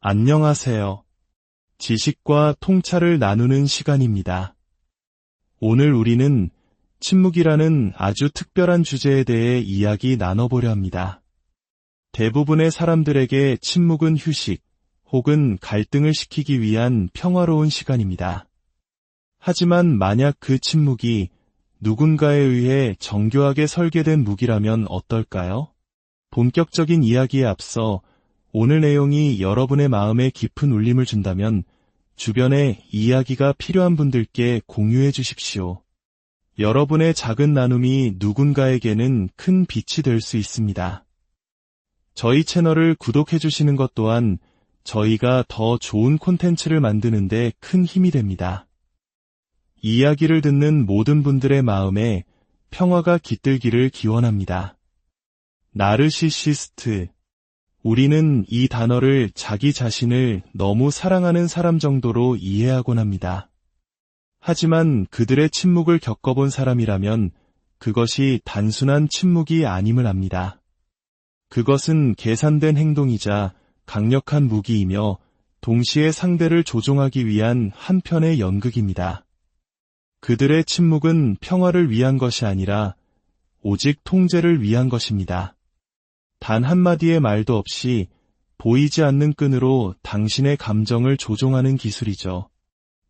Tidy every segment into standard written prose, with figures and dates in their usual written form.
안녕하세요. 지식과 통찰을 나누는 시간입니다. 오늘 우리는 침묵이라는 아주 특별한 주제에 대해 이야기 나눠보려 합니다. 대부분의 사람들에게 침묵은 휴식 혹은 갈등을 식히기 위한 평화로운 시간입니다. 하지만 만약 그 침묵이 누군가에 의해 정교하게 설계된 무기라면 어떨까요? 본격적인 이야기에 앞서 오늘 내용이 여러분의 마음에 깊은 울림을 준다면 주변에 이야기가 필요한 분들께 공유해 주십시오. 여러분의 작은 나눔이 누군가에게는 큰 빛이 될 수 있습니다. 저희 채널을 구독해 주시는 것 또한 저희가 더 좋은 콘텐츠를 만드는 데 큰 힘이 됩니다. 이야기를 듣는 모든 분들의 마음에 평화가 깃들기를 기원합니다. 나르시시스트. 우리는 이 단어를 자기 자신을 너무 사랑하는 사람 정도로 이해하곤 합니다. 하지만 그들의 침묵을 겪어본 사람이라면 그것이 단순한 침묵이 아님을 압니다. 그것은 계산된 행동이자 강력한 무기이며 동시에 상대를 조종하기 위한 한편의 연극입니다. 그들의 침묵은 평화를 위한 것이 아니라 오직 통제를 위한 것입니다. 단 한마디의 말도 없이 보이지 않는 끈으로 당신의 감정을 조종하는 기술이죠.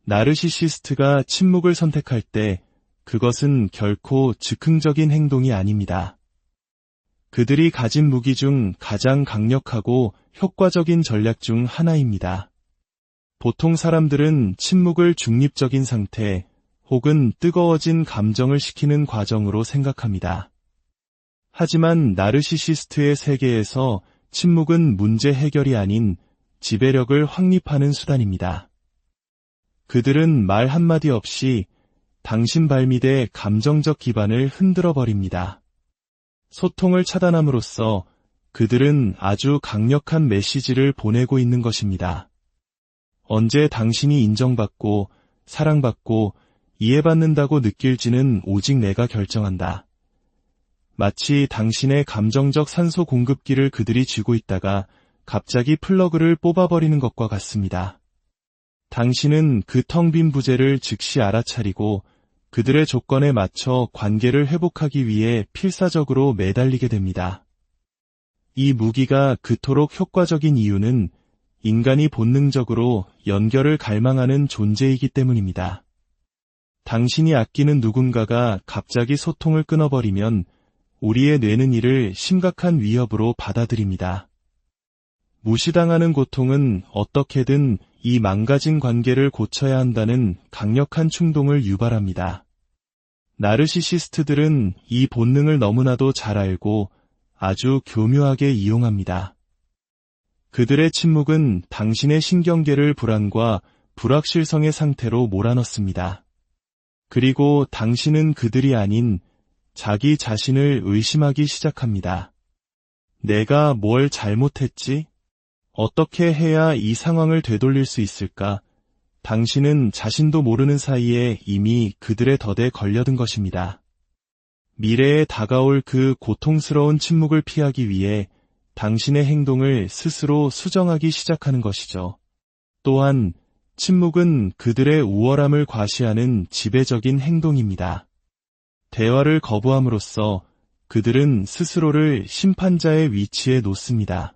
나르시시스트가 침묵을 선택할 때 그것은 결코 즉흥적인 행동이 아닙니다. 그들이 가진 무기 중 가장 강력하고 효과적인 전략 중 하나입니다. 보통 사람들은 침묵을 중립적인 상태 혹은 뜨거워진 감정을 식히는 과정으로 생각합니다. 하지만 나르시시스트의 세계에서 침묵은 문제 해결이 아닌 지배력을 확립하는 수단입니다. 그들은 말 한마디 없이 당신 발밑의 감정적 기반을 흔들어 버립니다. 소통을 차단함으로써 그들은 아주 강력한 메시지를 보내고 있는 것입니다. 언제 당신이 인정받고 사랑받고 이해받는다고 느낄지는 오직 내가 결정한다. 마치 당신의 감정적 산소 공급기를 그들이 쥐고 있다가 갑자기 플러그를 뽑아버리는 것과 같습니다. 당신은 그 텅 빈 부재를 즉시 알아차리고 그들의 조건에 맞춰 관계를 회복하기 위해 필사적으로 매달리게 됩니다. 이 무기가 그토록 효과적인 이유는 인간이 본능적으로 연결을 갈망하는 존재이기 때문입니다. 당신이 아끼는 누군가가 갑자기 소통을 끊어버리면 우리의 뇌는 이를 심각한 위협으로 받아들입니다. 무시당하는 고통은 어떻게든 이 망가진 관계를 고쳐야 한다는 강력한 충동을 유발합니다. 나르시시스트들은 이 본능을 너무나도 잘 알고 아주 교묘하게 이용합니다. 그들의 침묵은 당신의 신경계를 불안과 불확실성의 상태로 몰아넣습니다. 그리고 당신은 그들이 아닌 자기 자신을 의심하기 시작합니다. 내가 뭘 잘못했지? 어떻게 해야 이 상황을 되돌릴 수 있을까? 당신은 자신도 모르는 사이에 이미 그들의 덫에 걸려든 것입니다. 미래에 다가올 그 고통스러운 침묵을 피하기 위해 당신의 행동을 스스로 수정하기 시작하는 것이죠. 또한 침묵은 그들의 우월함을 과시하는 지배적인 행동입니다. 대화를 거부함으로써 그들은 스스로를 심판자의 위치에 놓습니다.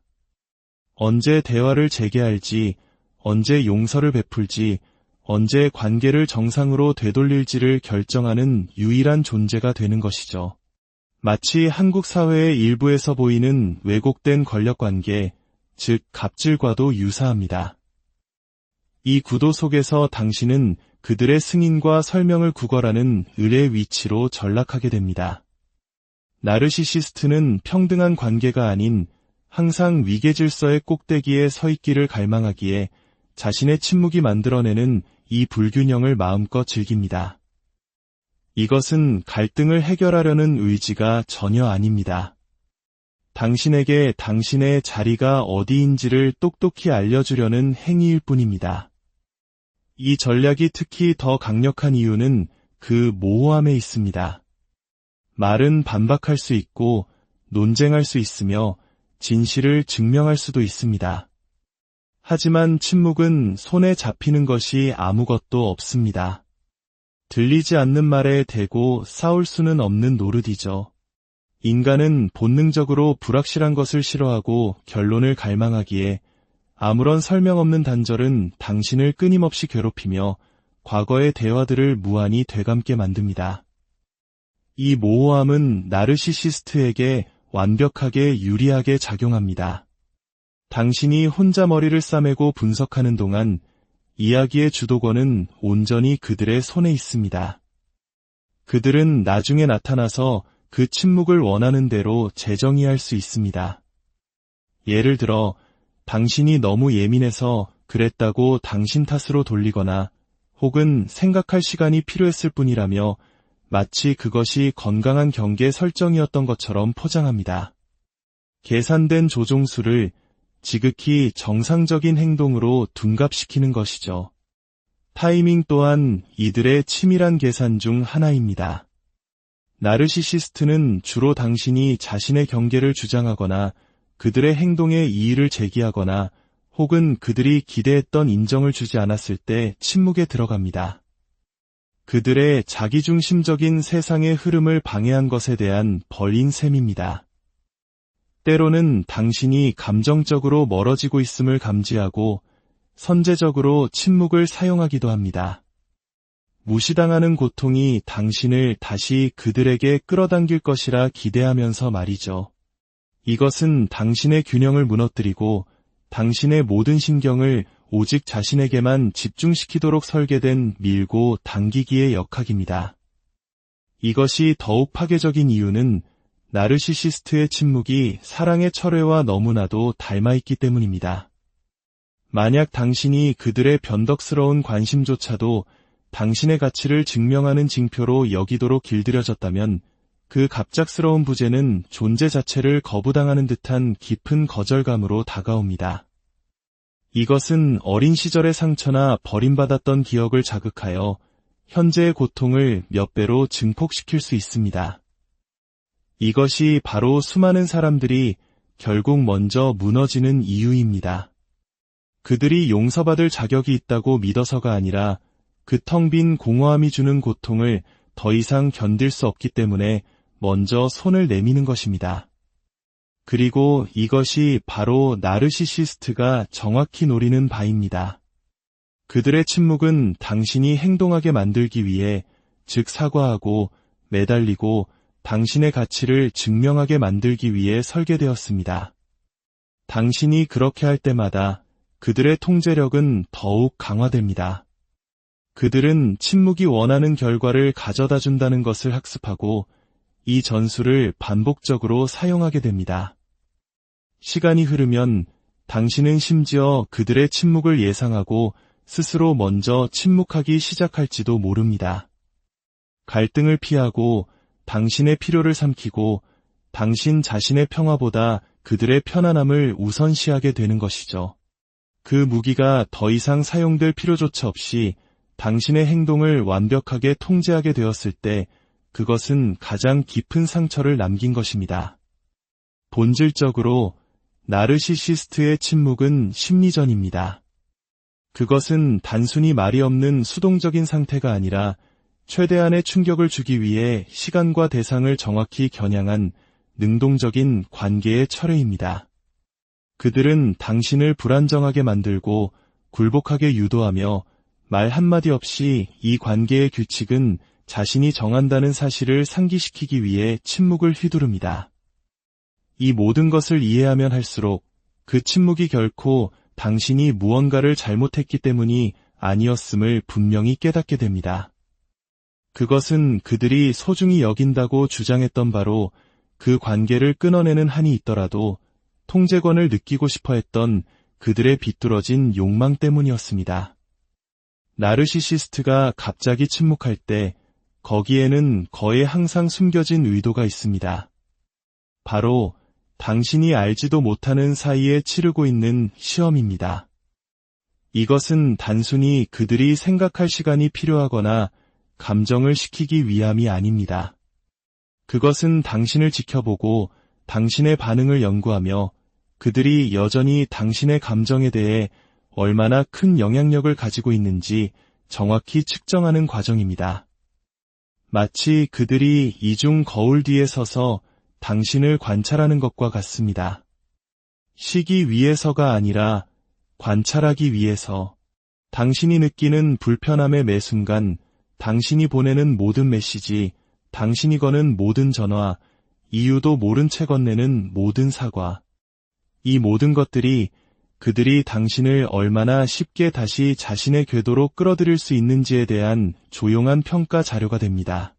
언제 대화를 재개할지, 언제 용서를 베풀지, 언제 관계를 정상으로 되돌릴지를 결정하는 유일한 존재가 되는 것이죠. 마치 한국 사회의 일부에서 보이는 왜곡된 권력관계, 즉 갑질과도 유사합니다. 이 구도 속에서 당신은 그들의 승인과 설명을 구걸하는 을의 위치로 전락하게 됩니다. 나르시시스트는 평등한 관계가 아닌 항상 위계질서의 꼭대기에 서 있기를 갈망하기에 자신의 침묵이 만들어내는 이 불균형을 마음껏 즐깁니다. 이것은 갈등을 해결하려는 의지가 전혀 아닙니다. 당신에게 당신의 자리가 어디인지를 똑똑히 알려주려는 행위일 뿐입니다. 이 전략이 특히 더 강력한 이유는 그 모호함에 있습니다. 말은 반박할 수 있고 논쟁할 수 있으며 진실을 증명할 수도 있습니다. 하지만 침묵은 손에 잡히는 것이 아무것도 없습니다. 들리지 않는 말에 대고 싸울 수는 없는 노릇이죠. 인간은 본능적으로 불확실한 것을 싫어하고 결론을 갈망하기에 아무런 설명 없는 단절은 당신을 끊임없이 괴롭히며 과거의 대화들을 무한히 되감게 만듭니다. 이 모호함은 나르시시스트에게 완벽하게 유리하게 작용합니다. 당신이 혼자 머리를 싸매고 분석하는 동안 이야기의 주도권은 온전히 그들의 손에 있습니다. 그들은 나중에 나타나서 그 침묵을 원하는 대로 재정의할 수 있습니다. 예를 들어 당신이 너무 예민해서 그랬다고 당신 탓으로 돌리거나 혹은 생각할 시간이 필요했을 뿐이라며 마치 그것이 건강한 경계 설정이었던 것처럼 포장합니다. 계산된 조종수를 지극히 정상적인 행동으로 둔갑시키는 것이죠. 타이밍 또한 이들의 치밀한 계산 중 하나입니다. 나르시시스트는 주로 당신이 자신의 경계를 주장하거나 그들의 행동에 이의를 제기하거나 혹은 그들이 기대했던 인정을 주지 않았을 때 침묵에 들어갑니다. 그들의 자기중심적인 세상의 흐름을 방해한 것에 대한 벌인 셈입니다. 때로는 당신이 감정적으로 멀어지고 있음을 감지하고 선제적으로 침묵을 사용하기도 합니다. 무시당하는 고통이 당신을 다시 그들에게 끌어당길 것이라 기대하면서 말이죠. 이것은 당신의 균형을 무너뜨리고 당신의 모든 신경을 오직 자신에게만 집중시키도록 설계된 밀고 당기기의 역학입니다. 이것이 더욱 파괴적인 이유는 나르시시스트의 침묵이 사랑의 철회와 너무나도 닮아있기 때문입니다. 만약 당신이 그들의 변덕스러운 관심조차도 당신의 가치를 증명하는 징표로 여기도록 길들여졌다면 그 갑작스러운 부재는 존재 자체를 거부당하는 듯한 깊은 거절감으로 다가옵니다. 이것은 어린 시절의 상처나 버림받았던 기억을 자극하여 현재의 고통을 몇 배로 증폭시킬 수 있습니다. 이것이 바로 수많은 사람들이 결국 먼저 무너지는 이유입니다. 그들이 용서받을 자격이 있다고 믿어서가 아니라 그 텅 빈 공허함이 주는 고통을 더 이상 견딜 수 없기 때문에 먼저 손을 내미는 것입니다. 그리고 이것이 바로 나르시시스트가 정확히 노리는 바입니다. 그들의 침묵은 당신이 행동하게 만들기 위해 즉 사과하고 매달리고 당신의 가치를 증명하게 만들기 위해 설계되었습니다. 당신이 그렇게 할 때마다 그들의 통제력은 더욱 강화됩니다. 그들은 침묵이 원하는 결과를 가져다 준다는 것을 학습하고 이 전술을 반복적으로 사용하게 됩니다. 시간이 흐르면 당신은 심지어 그들의 침묵을 예상하고 스스로 먼저 침묵하기 시작할지도 모릅니다. 갈등을 피하고 당신의 필요를 삼키고 당신 자신의 평화보다 그들의 편안함을 우선시하게 되는 것이죠. 그 무기가 더 이상 사용될 필요조차 없이 당신의 행동을 완벽하게 통제하게 되었을 때 그것은 가장 깊은 상처를 남긴 것입니다. 본질적으로 나르시시스트의 침묵은 심리전입니다. 그것은 단순히 말이 없는 수동적인 상태가 아니라 최대한의 충격을 주기 위해 시간과 대상을 정확히 겨냥한 능동적인 관계의 철회입니다. 그들은 당신을 불안정하게 만들고 굴복하게 유도하며 말 한마디 없이 이 관계의 규칙은 자신이 정한다는 사실을 상기시키기 위해 침묵을 휘두릅니다. 이 모든 것을 이해하면 할수록 그 침묵이 결코 당신이 무언가를 잘못했기 때문이 아니었음을 분명히 깨닫게 됩니다. 그것은 그들이 소중히 여긴다고 주장했던 바로 그 관계를 끊어내는 한이 있더라도 통제권을 느끼고 싶어 했던 그들의 비뚤어진 욕망 때문이었습니다. 나르시시스트가 갑자기 침묵할 때 거기에는 거의 항상 숨겨진 의도가 있습니다. 바로 당신이 알지도 못하는 사이에 치르고 있는 시험입니다. 이것은 단순히 그들이 생각할 시간이 필요하거나 감정을 식히기 위함이 아닙니다. 그것은 당신을 지켜보고 당신의 반응을 연구하며 그들이 여전히 당신의 감정에 대해 얼마나 큰 영향력을 가지고 있는지 정확히 측정하는 과정입니다. 마치 그들이 이중 거울 뒤에 서서 당신을 관찰하는 것과 같습니다. 쉬기 위해서가 아니라 관찰하기 위해서. 당신이 느끼는 불편함의 매 순간, 당신이 보내는 모든 메시지, 당신이 거는 모든 전화, 이유도 모른 채 건네는 모든 사과. 이 모든 것들이 그들이 당신을 얼마나 쉽게 다시 자신의 궤도로 끌어들일 수 있는지에 대한 조용한 평가 자료가 됩니다.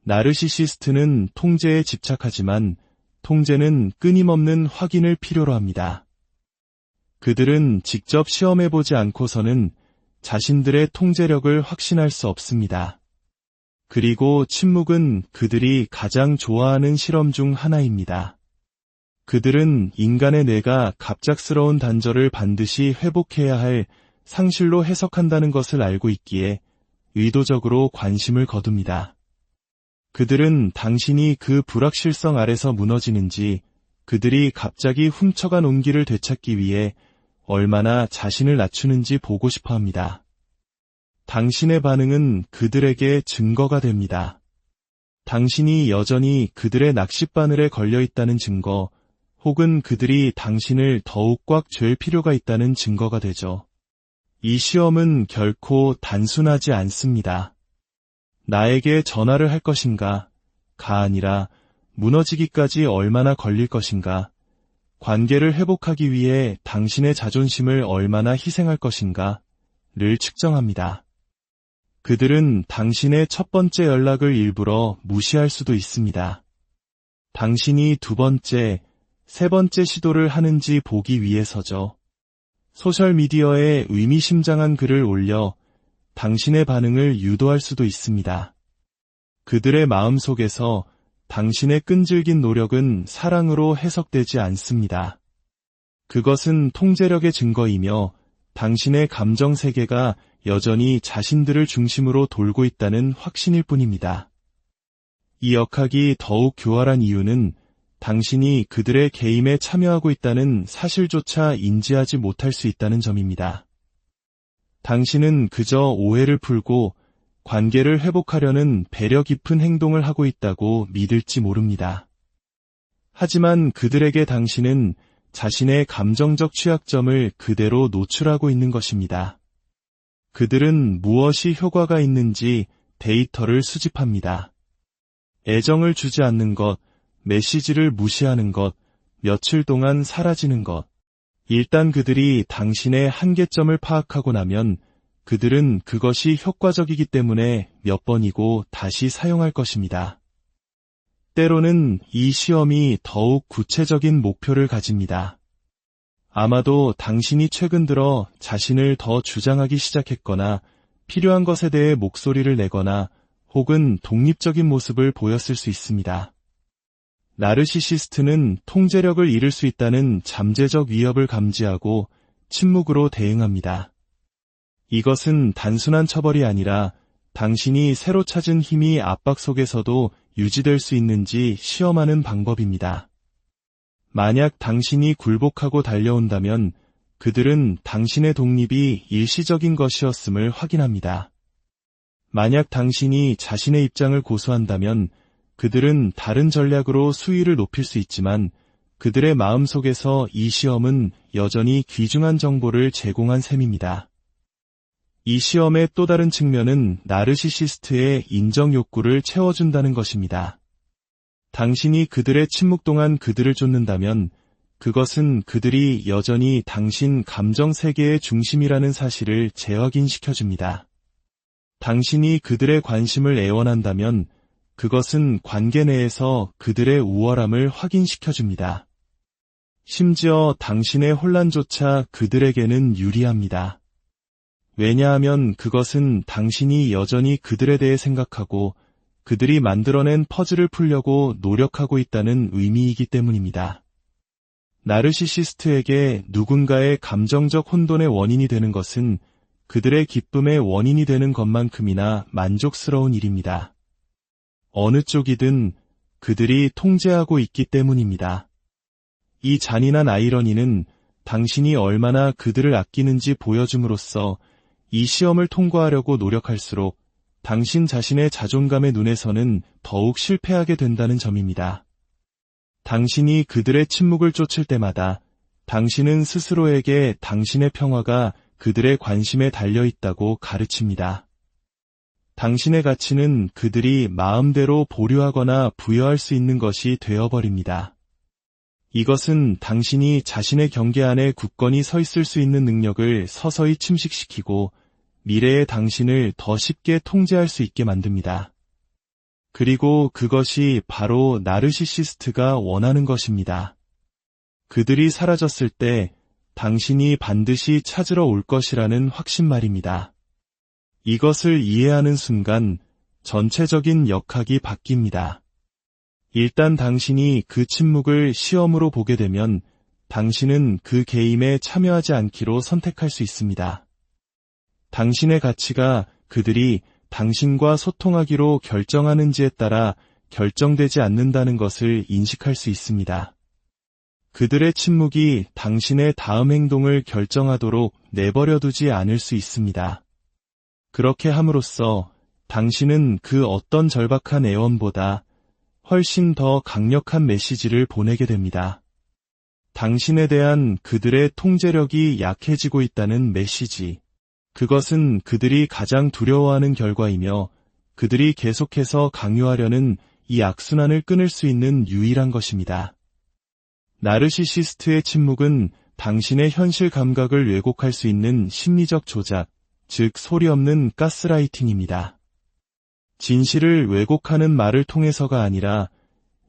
나르시시스트는 통제에 집착하지만 통제는 끊임없는 확인을 필요로 합니다. 그들은 직접 시험해보지 않고서는 자신들의 통제력을 확신할 수 없습니다. 그리고 침묵은 그들이 가장 좋아하는 실험 중 하나입니다. 그들은 인간의 뇌가 갑작스러운 단절을 반드시 회복해야 할 상실로 해석한다는 것을 알고 있기에 의도적으로 관심을 거둡니다. 그들은 당신이 그 불확실성 아래서 무너지는지, 그들이 갑자기 훔쳐간 온기를 되찾기 위해 얼마나 자신을 낮추는지 보고 싶어 합니다. 당신의 반응은 그들에게 증거가 됩니다. 당신이 여전히 그들의 낚싯바늘에 걸려 있다는 증거, 혹은 그들이 당신을 더욱 꽉 쥘 필요가 있다는 증거가 되죠. 이 시험은 결코 단순하지 않습니다. 나에게 전화를 할 것인가, 가 아니라 무너지기까지 얼마나 걸릴 것인가, 관계를 회복하기 위해 당신의 자존심을 얼마나 희생할 것인가를 측정합니다. 그들은 당신의 첫 번째 연락을 일부러 무시할 수도 있습니다. 당신이 두 번째, 세 번째 시도를 하는지 보기 위해서죠. 소셜미디어에 의미심장한 글을 올려 당신의 반응을 유도할 수도 있습니다. 그들의 마음속에서 당신의 끈질긴 노력은 사랑으로 해석되지 않습니다. 그것은 통제력의 증거이며 당신의 감정 세계가 여전히 자신들을 중심으로 돌고 있다는 확신일 뿐입니다. 이 역학이 더욱 교활한 이유는 당신이 그들의 게임에 참여하고 있다는 사실조차 인지하지 못할 수 있다는 점입니다. 당신은 그저 오해를 풀고 관계를 회복하려는 배려 깊은 행동을 하고 있다고 믿을지 모릅니다. 하지만 그들에게 당신은 자신의 감정적 취약점을 그대로 노출하고 있는 것입니다. 그들은 무엇이 효과가 있는지 데이터를 수집합니다. 애정을 주지 않는 것, 메시지를 무시하는 것, 며칠 동안 사라지는 것. 일단 그들이 당신의 한계점을 파악하고 나면 그들은 그것이 효과적이기 때문에 몇 번이고 다시 사용할 것입니다. 때로는 이 시험이 더욱 구체적인 목표를 가집니다. 아마도 당신이 최근 들어 자신을 더 주장하기 시작했거나 필요한 것에 대해 목소리를 내거나 혹은 독립적인 모습을 보였을 수 있습니다. 나르시시스트는 통제력을 잃을 수 있다는 잠재적 위협을 감지하고 침묵으로 대응합니다. 이것은 단순한 처벌이 아니라 당신이 새로 찾은 힘이 압박 속에서도 유지될 수 있는지 시험하는 방법입니다. 만약 당신이 굴복하고 달려온다면 그들은 당신의 독립이 일시적인 것이었음을 확인합니다. 만약 당신이 자신의 입장을 고수한다면 그들은 다른 전략으로 수위를 높일 수 있지만 그들의 마음속에서 이 시험은 여전히 귀중한 정보를 제공한 셈입니다. 이 시험의 또 다른 측면은 나르시시스트의 인정 욕구를 채워준다는 것입니다. 당신이 그들의 침묵 동안 그들을 쫓는다면 그것은 그들이 여전히 당신 감정 세계의 중심이라는 사실을 재확인시켜줍니다. 당신이 그들의 관심을 애원한다면 그것은 관계 내에서 그들의 우월함을 확인시켜줍니다. 심지어 당신의 혼란조차 그들에게는 유리합니다. 왜냐하면 그것은 당신이 여전히 그들에 대해 생각하고 그들이 만들어낸 퍼즐을 풀려고 노력하고 있다는 의미이기 때문입니다. 나르시시스트에게 누군가의 감정적 혼돈의 원인이 되는 것은 그들의 기쁨의 원인이 되는 것만큼이나 만족스러운 일입니다. 어느 쪽이든 그들이 통제하고 있기 때문입니다. 이 잔인한 아이러니는 당신이 얼마나 그들을 아끼는지 보여줌으로써 이 시험을 통과하려고 노력할수록 당신 자신의 자존감의 눈에서는 더욱 실패하게 된다는 점입니다. 당신이 그들의 침묵을 쫓을 때마다 당신은 스스로에게 당신의 평화가 그들의 관심에 달려 있다고 가르칩니다. 당신의 가치는 그들이 마음대로 보류하거나 부여할 수 있는 것이 되어버립니다. 이것은 당신이 자신의 경계 안에 굳건히 서 있을 수 있는 능력을 서서히 침식시키고 미래의 당신을 더 쉽게 통제할 수 있게 만듭니다. 그리고 그것이 바로 나르시시스트가 원하는 것입니다. 그들이 사라졌을 때 당신이 반드시 찾으러 올 것이라는 확신 말입니다. 이것을 이해하는 순간 전체적인 역학이 바뀝니다. 일단 당신이 그 침묵을 시험으로 보게 되면 당신은 그 게임에 참여하지 않기로 선택할 수 있습니다. 당신의 가치가 그들이 당신과 소통하기로 결정하는지에 따라 결정되지 않는다는 것을 인식할 수 있습니다. 그들의 침묵이 당신의 다음 행동을 결정하도록 내버려두지 않을 수 있습니다. 그렇게 함으로써 당신은 그 어떤 절박한 애원보다 훨씬 더 강력한 메시지를 보내게 됩니다. 당신에 대한 그들의 통제력이 약해지고 있다는 메시지. 그것은 그들이 가장 두려워하는 결과이며 그들이 계속해서 강요하려는 이 악순환을 끊을 수 있는 유일한 것입니다. 나르시시스트의 침묵은 당신의 현실 감각을 왜곡할 수 있는 심리적 조작, 즉 소리 없는 가스라이팅입니다. 진실을 왜곡하는 말을 통해서가 아니라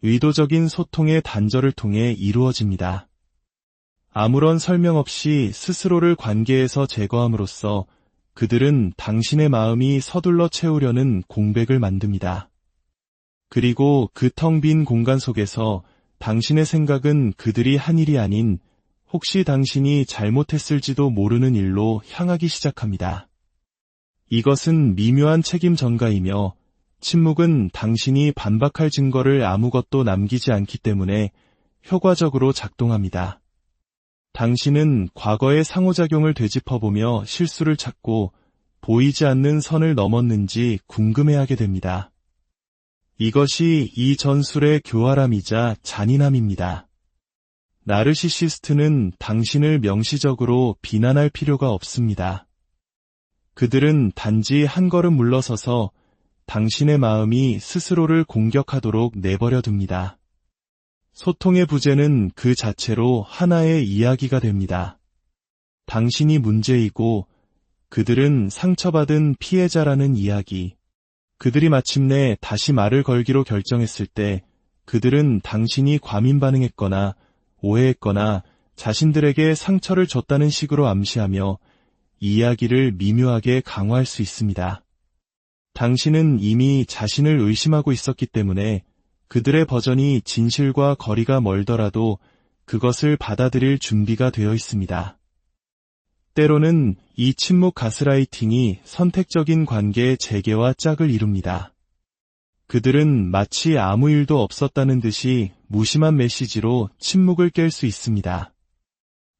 의도적인 소통의 단절을 통해 이루어집니다. 아무런 설명 없이 스스로를 관계에서 제거함으로써 그들은 당신의 마음이 서둘러 채우려는 공백을 만듭니다. 그리고 그 텅 빈 공간 속에서 당신의 생각은 그들이 한 일이 아닌 혹시 당신이 잘못했을지도 모르는 일로 향하기 시작합니다. 이것은 미묘한 책임 전가이며 침묵은 당신이 반박할 증거를 아무것도 남기지 않기 때문에 효과적으로 작동합니다. 당신은 과거의 상호작용을 되짚어보며 실수를 찾고 보이지 않는 선을 넘었는지 궁금해하게 됩니다. 이것이 이 전술의 교활함이자 잔인함입니다. 나르시시스트는 당신을 명시적으로 비난할 필요가 없습니다. 그들은 단지 한 걸음 물러서서 당신의 마음이 스스로를 공격하도록 내버려 둡니다. 소통의 부재는 그 자체로 하나의 이야기가 됩니다. 당신이 문제이고 그들은 상처받은 피해자라는 이야기. 그들이 마침내 다시 말을 걸기로 결정했을 때 그들은 당신이 과민 반응했거나 오해했거나 자신들에게 상처를 줬다는 식으로 암시하며 이야기를 미묘하게 강화할 수 있습니다. 당신은 이미 자신을 의심하고 있었기 때문에 그들의 버전이 진실과 거리가 멀더라도 그것을 받아들일 준비가 되어 있습니다. 때로는 이 침묵 가스라이팅이 선택적인 관계의 재개와 짝을 이룹니다. 그들은 마치 아무 일도 없었다는 듯이 무심한 메시지로 침묵을 깰 수 있습니다.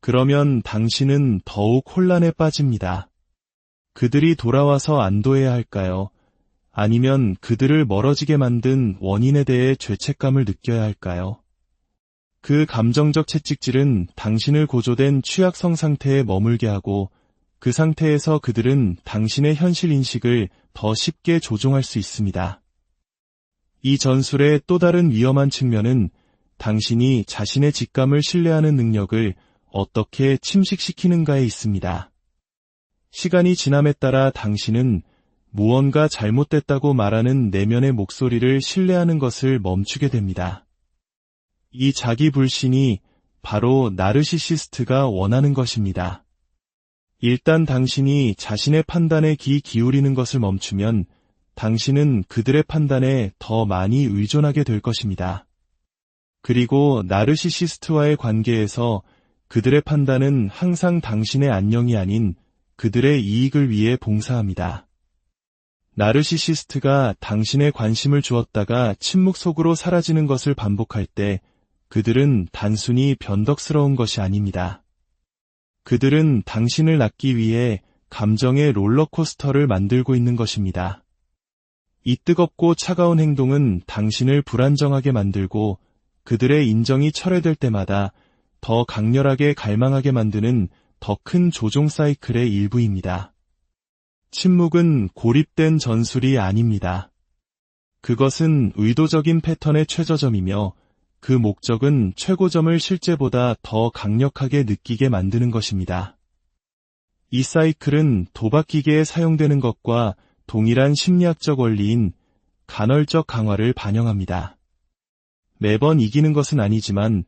그러면 당신은 더욱 혼란에 빠집니다. 그들이 돌아와서 안도해야 할까요? 아니면 그들을 멀어지게 만든 원인에 대해 죄책감을 느껴야 할까요? 그 감정적 채찍질은 당신을 고조된 취약성 상태에 머물게 하고 그 상태에서 그들은 당신의 현실 인식을 더 쉽게 조종할 수 있습니다. 이 전술의 또 다른 위험한 측면은 당신이 자신의 직감을 신뢰하는 능력을 어떻게 침식시키는가에 있습니다. 시간이 지남에 따라 당신은 무언가 잘못됐다고 말하는 내면의 목소리를 신뢰하는 것을 멈추게 됩니다. 이 자기 불신이 바로 나르시시스트가 원하는 것입니다. 일단 당신이 자신의 판단에 귀 기울이는 것을 멈추면 당신은 그들의 판단에 더 많이 의존하게 될 것입니다. 그리고 나르시시스트와의 관계에서 그들의 판단은 항상 당신의 안녕이 아닌 그들의 이익을 위해 봉사합니다. 나르시시스트가 당신의 관심을 주었다가 침묵 속으로 사라지는 것을 반복할 때 그들은 단순히 변덕스러운 것이 아닙니다. 그들은 당신을 낳기 위해 감정의 롤러코스터를 만들고 있는 것입니다. 이 뜨겁고 차가운 행동은 당신을 불안정하게 만들고 그들의 인정이 철회될 때마다 더 강렬하게 갈망하게 만드는 더 큰 조종 사이클의 일부입니다. 침묵은 고립된 전술이 아닙니다. 그것은 의도적인 패턴의 최저점이며 그 목적은 최고점을 실제보다 더 강력하게 느끼게 만드는 것입니다. 이 사이클은 도박 기계에 사용되는 것과 동일한 심리학적 원리인 간헐적 강화를 반영합니다. 매번 이기는 것은 아니지만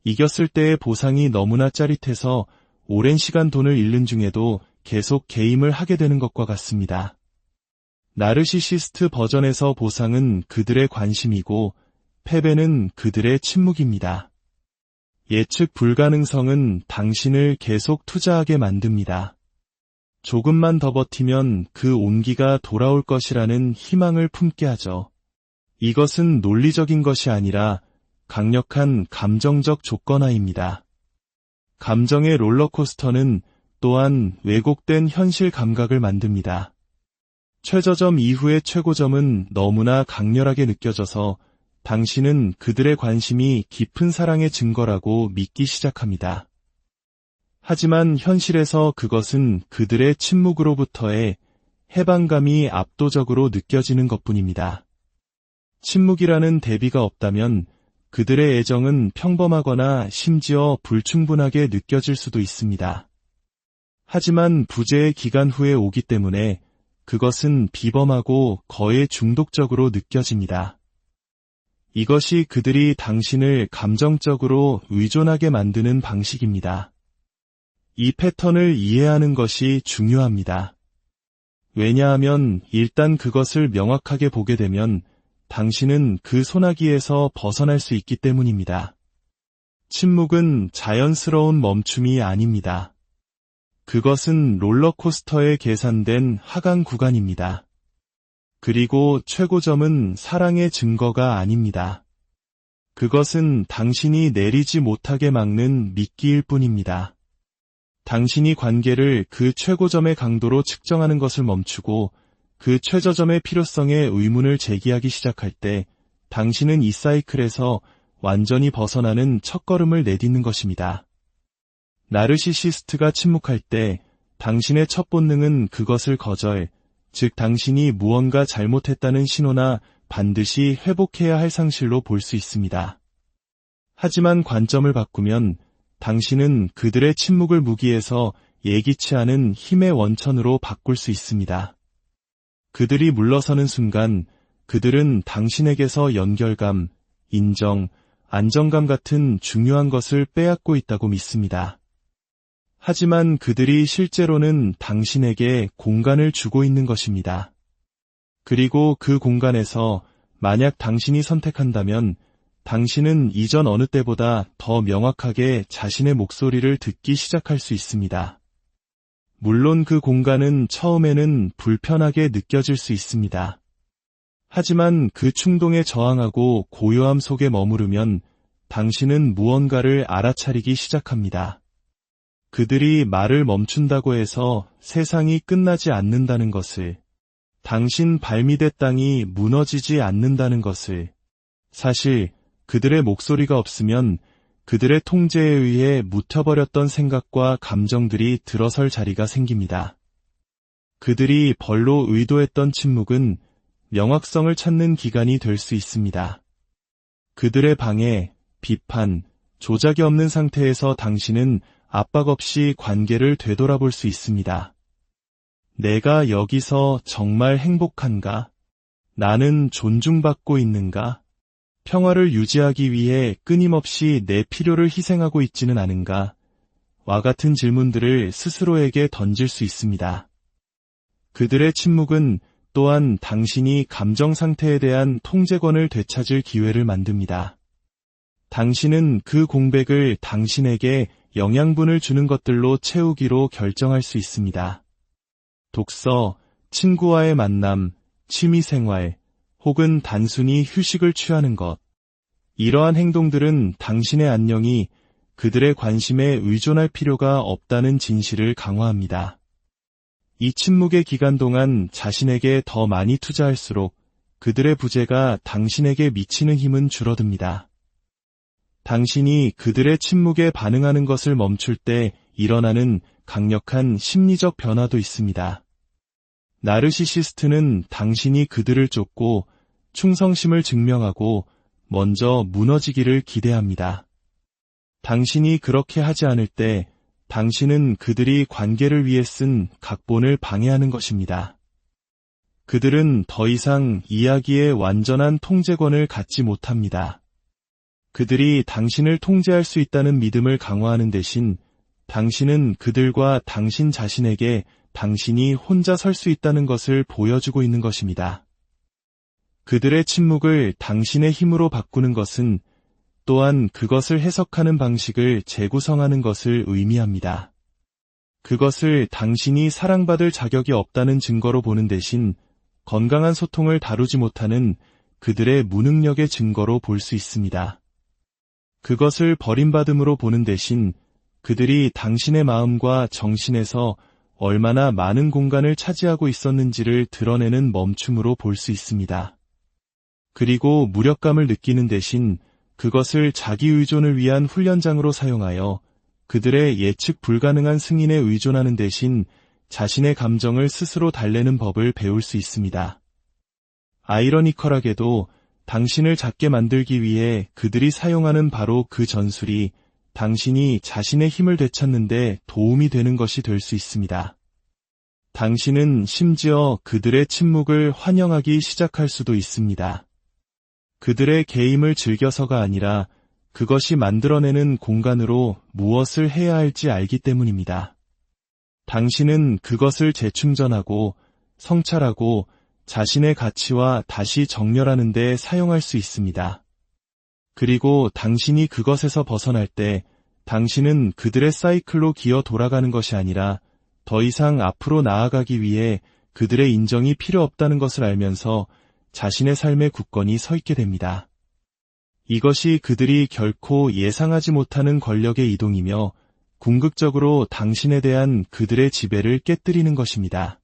이겼을 때의 보상이 너무나 짜릿해서 오랜 시간 돈을 잃는 중에도 계속 게임을 하게 되는 것과 같습니다. 나르시시스트 버전에서 보상은 그들의 관심이고 패배는 그들의 침묵입니다. 예측 불가능성은 당신을 계속 투자하게 만듭니다. 조금만 더 버티면 그 온기가 돌아올 것이라는 희망을 품게 하죠. 이것은 논리적인 것이 아니라 강력한 감정적 조건화입니다. 감정의 롤러코스터는 또한 왜곡된 현실 감각을 만듭니다. 최저점 이후의 최고점은 너무나 강렬하게 느껴져서 당신은 그들의 관심이 깊은 사랑의 증거라고 믿기 시작합니다. 하지만 현실에서 그것은 그들의 침묵으로부터의 해방감이 압도적으로 느껴지는 것뿐입니다. 침묵이라는 대비가 없다면 그들의 애정은 평범하거나 심지어 불충분하게 느껴질 수도 있습니다. 하지만 부재의 기간 후에 오기 때문에 그것은 비범하고 거의 중독적으로 느껴집니다. 이것이 그들이 당신을 감정적으로 의존하게 만드는 방식입니다. 이 패턴을 이해하는 것이 중요합니다. 왜냐하면 일단 그것을 명확하게 보게 되면 당신은 그 소나기에서 벗어날 수 있기 때문입니다. 침묵은 자연스러운 멈춤이 아닙니다. 그것은 롤러코스터에 계산된 하강 구간입니다. 그리고 최고점은 사랑의 증거가 아닙니다. 그것은 당신이 내리지 못하게 막는 미끼일 뿐입니다. 당신이 관계를 그 최고점의 강도로 측정하는 것을 멈추고 그 최저점의 필요성에 의문을 제기하기 시작할 때 당신은 이 사이클에서 완전히 벗어나는 첫걸음을 내딛는 것입니다. 나르시시스트가 침묵할 때 당신의 첫 본능은 그것을 거절, 즉 당신이 무언가 잘못했다는 신호나 반드시 회복해야 할 상실로 볼 수 있습니다. 하지만 관점을 바꾸면 당신은 그들의 침묵을 무기에서 예기치 않은 힘의 원천으로 바꿀 수 있습니다. 그들이 물러서는 순간 그들은 당신에게서 연결감, 인정, 안정감 같은 중요한 것을 빼앗고 있다고 믿습니다. 하지만 그들이 실제로는 당신에게 공간을 주고 있는 것입니다. 그리고 그 공간에서 만약 당신이 선택한다면 당신은 이전 어느 때보다 더 명확하게 자신의 목소리를 듣기 시작할 수 있습니다. 물론 그 공간은 처음에는 불편하게 느껴질 수 있습니다. 하지만 그 충동에 저항하고 고요함 속에 머무르면 당신은 무언가를 알아차리기 시작합니다. 그들이 말을 멈춘다고 해서 세상이 끝나지 않는다는 것을, 당신 발밑의 땅이 무너지지 않는다는 것을, 사실 그들의 목소리가 없으면 그들의 통제에 의해 묻혀버렸던 생각과 감정들이 들어설 자리가 생깁니다. 그들이 벌로 의도했던 침묵은 명확성을 찾는 기간이 될 수 있습니다. 그들의 방해, 비판, 조작이 없는 상태에서 당신은 압박 없이 관계를 되돌아볼 수 있습니다. 내가 여기서 정말 행복한가? 나는 존중받고 있는가? 평화를 유지하기 위해 끊임없이 내 필요를 희생하고 있지는 않은가? 와 같은 질문들을 스스로에게 던질 수 있습니다. 그들의 침묵은 또한 당신이 감정 상태에 대한 통제권을 되찾을 기회를 만듭니다. 당신은 그 공백을 당신에게 영양분을 주는 것들로 채우기로 결정할 수 있습니다. 독서, 친구와의 만남, 취미생활, 혹은 단순히 휴식을 취하는 것. 이러한 행동들은 당신의 안녕이 그들의 관심에 의존할 필요가 없다는 진실을 강화합니다. 이 침묵의 기간 동안 자신에게 더 많이 투자할수록 그들의 부재가 당신에게 미치는 힘은 줄어듭니다. 당신이 그들의 침묵에 반응하는 것을 멈출 때 일어나는 강력한 심리적 변화도 있습니다. 나르시시스트는 당신이 그들을 쫓고 충성심을 증명하고 먼저 무너지기를 기대합니다. 당신이 그렇게 하지 않을 때 당신은 그들이 관계를 위해 쓴 각본을 방해하는 것입니다. 그들은 더 이상 이야기의 완전한 통제권을 갖지 못합니다. 그들이 당신을 통제할 수 있다는 믿음을 강화하는 대신 당신은 그들과 당신 자신에게 당신이 혼자 설 수 있다는 것을 보여주고 있는 것입니다. 그들의 침묵을 당신의 힘으로 바꾸는 것은 또한 그것을 해석하는 방식을 재구성하는 것을 의미합니다. 그것을 당신이 사랑받을 자격이 없다는 증거로 보는 대신 건강한 소통을 다루지 못하는 그들의 무능력의 증거로 볼 수 있습니다. 그것을 버림받음으로 보는 대신 그들이 당신의 마음과 정신에서 얼마나 많은 공간을 차지하고 있었는지를 드러내는 멈춤으로 볼 수 있습니다. 그리고 무력감을 느끼는 대신 그것을 자기 의존을 위한 훈련장으로 사용하여 그들의 예측 불가능한 승인에 의존하는 대신 자신의 감정을 스스로 달래는 법을 배울 수 있습니다. 아이러니컬하게도 당신을 작게 만들기 위해 그들이 사용하는 바로 그 전술이 당신이 자신의 힘을 되찾는 데 도움이 되는 것이 될 수 있습니다. 당신은 심지어 그들의 침묵을 환영하기 시작할 수도 있습니다. 그들의 개임을 즐겨서가 아니라 그것이 만들어내는 공간으로 무엇을 해야 할지 알기 때문입니다. 당신은 그것을 재충전하고 성찰하고 자신의 가치와 다시 정렬하는 데 사용할 수 있습니다. 그리고 당신이 그것에서 벗어날 때 당신은 그들의 사이클로 기어 돌아가는 것이 아니라 더 이상 앞으로 나아가기 위해 그들의 인정이 필요 없다는 것을 알면서 자신의 삶의 굳건히 서 있게 됩니다. 이것이 그들이 결코 예상하지 못하는 권력의 이동이며 궁극적으로 당신에 대한 그들의 지배를 깨뜨리는 것입니다.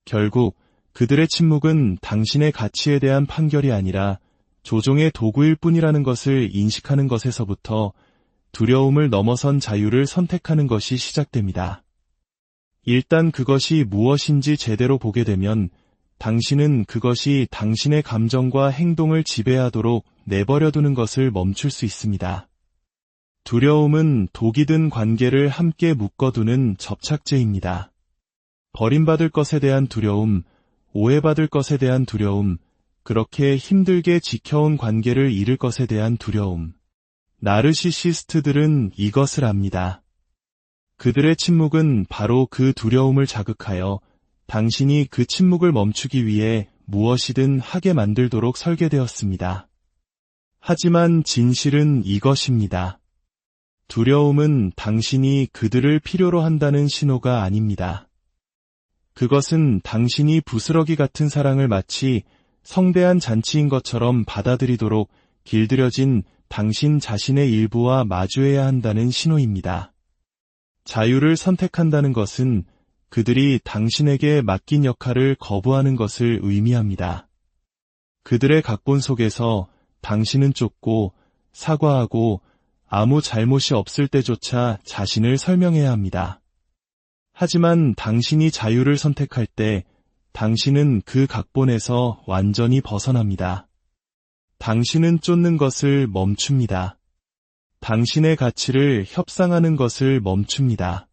결국 그들의 침묵은 당신의 가치에 대한 판결이 아니라 조종의 도구일 뿐이라는 것을 인식하는 것에서부터 두려움을 넘어선 자유를 선택하는 것이 시작됩니다. 일단 그것이 무엇인지 제대로 보게 되면 당신은 그것이 당신의 감정과 행동을 지배하도록 내버려두는 것을 멈출 수 있습니다. 두려움은 독이 든 관계를 함께 묶어두는 접착제입니다. 버림받을 것에 대한 두려움, 오해받을 것에 대한 두려움, 그렇게 힘들게 지켜온 관계를 잃을 것에 대한 두려움. 나르시시스트들은 이것을 압니다. 그들의 침묵은 바로 그 두려움을 자극하여 당신이 그 침묵을 멈추기 위해 무엇이든 하게 만들도록 설계되었습니다. 하지만 진실은 이것입니다. 두려움은 당신이 그들을 필요로 한다는 신호가 아닙니다. 그것은 당신이 부스러기 같은 사랑을 마치 성대한 잔치인 것처럼 받아들이도록 길들여진 당신 자신의 일부와 마주해야 한다는 신호입니다. 자유를 선택한다는 것은 그들이 당신에게 맡긴 역할을 거부하는 것을 의미합니다. 그들의 각본 속에서 당신은 쫓고 사과하고 아무 잘못이 없을 때조차 자신을 설명해야 합니다. 하지만 당신이 자유를 선택할 때 당신은 그 각본에서 완전히 벗어납니다. 당신은 쫓는 것을 멈춥니다. 당신의 가치를 협상하는 것을 멈춥니다.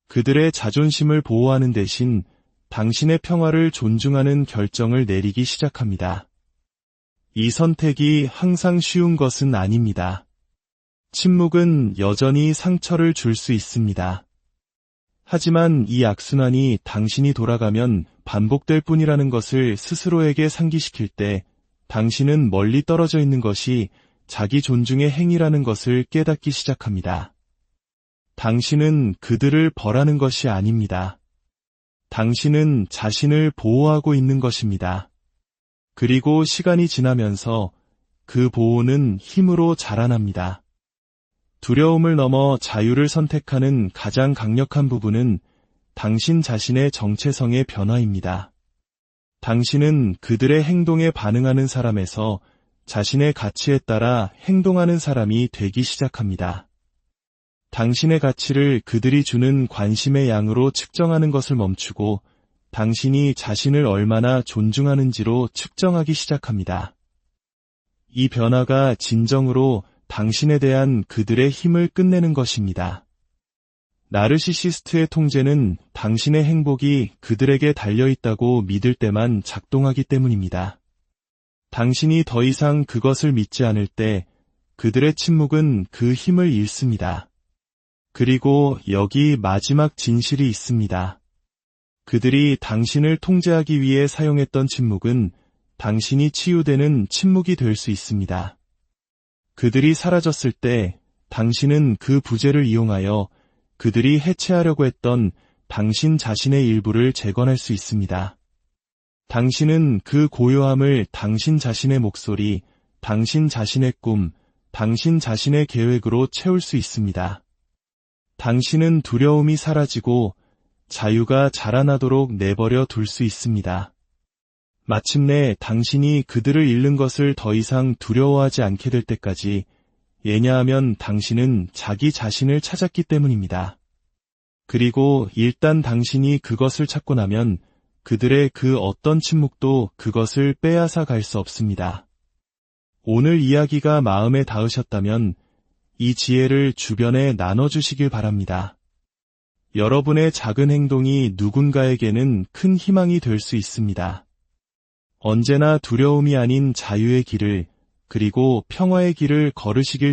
그들의 자존심을 보호하는 대신 당신의 평화를 존중하는 결정을 내리기 시작합니다. 이 선택이 항상 쉬운 것은 아닙니다. 침묵은 여전히 상처를 줄 수 있습니다. 하지만 이 악순환이 당신이 돌아가면 반복될 뿐이라는 것을 스스로에게 상기시킬 때 당신은 멀리 떨어져 있는 것이 자기 존중의 행위라는 것을 깨닫기 시작합니다. 당신은 그들을 벌하는 것이 아닙니다. 당신은 자신을 보호하고 있는 것입니다. 그리고 시간이 지나면서 그 보호는 힘으로 자라납니다. 두려움을 넘어 자유를 선택하는 가장 강력한 부분은 당신 자신의 정체성의 변화입니다. 당신은 그들의 행동에 반응하는 사람에서 자신의 가치에 따라 행동하는 사람이 되기 시작합니다. 당신의 가치를 그들이 주는 관심의 양으로 측정하는 것을 멈추고 당신이 자신을 얼마나 존중하는지로 측정하기 시작합니다. 이 변화가 진정으로 당신에 대한 그들의 힘을 끝내는 것입니다. 나르시시스트의 통제는 당신의 행복이 그들에게 달려있다고 믿을 때만 작동하기 때문입니다. 당신이 더 이상 그것을 믿지 않을 때 그들의 침묵은 그 힘을 잃습니다. 그리고 여기 마지막 진실이 있습니다. 그들이 당신을 통제하기 위해 사용했던 침묵은 당신이 치유되는 침묵이 될 수 있습니다. 그들이 사라졌을 때 당신은 그 부재를 이용하여 그들이 해체하려고 했던 당신 자신의 일부를 재건할 수 있습니다. 당신은 그 고요함을 당신 자신의 목소리, 당신 자신의 꿈, 당신 자신의 계획으로 채울 수 있습니다. 당신은 두려움이 사라지고 자유가 자라나도록 내버려 둘 수 있습니다. 마침내 당신이 그들을 잃는 것을 더 이상 두려워하지 않게 될 때까지, 왜냐하면 당신은 자기 자신을 찾았기 때문입니다. 그리고 일단 당신이 그것을 찾고 나면 그들의 그 어떤 침묵도 그것을 빼앗아 갈 수 없습니다. 오늘 이야기가 마음에 닿으셨다면 이 지혜를 주변에 나눠주시길 바랍니다. 여러분의 작은 행동이 누군가에게는 큰 희망이 될 수 있습니다. 언제나 두려움이 아닌 자유의 길을, 그리고 평화의 길을 걸으시길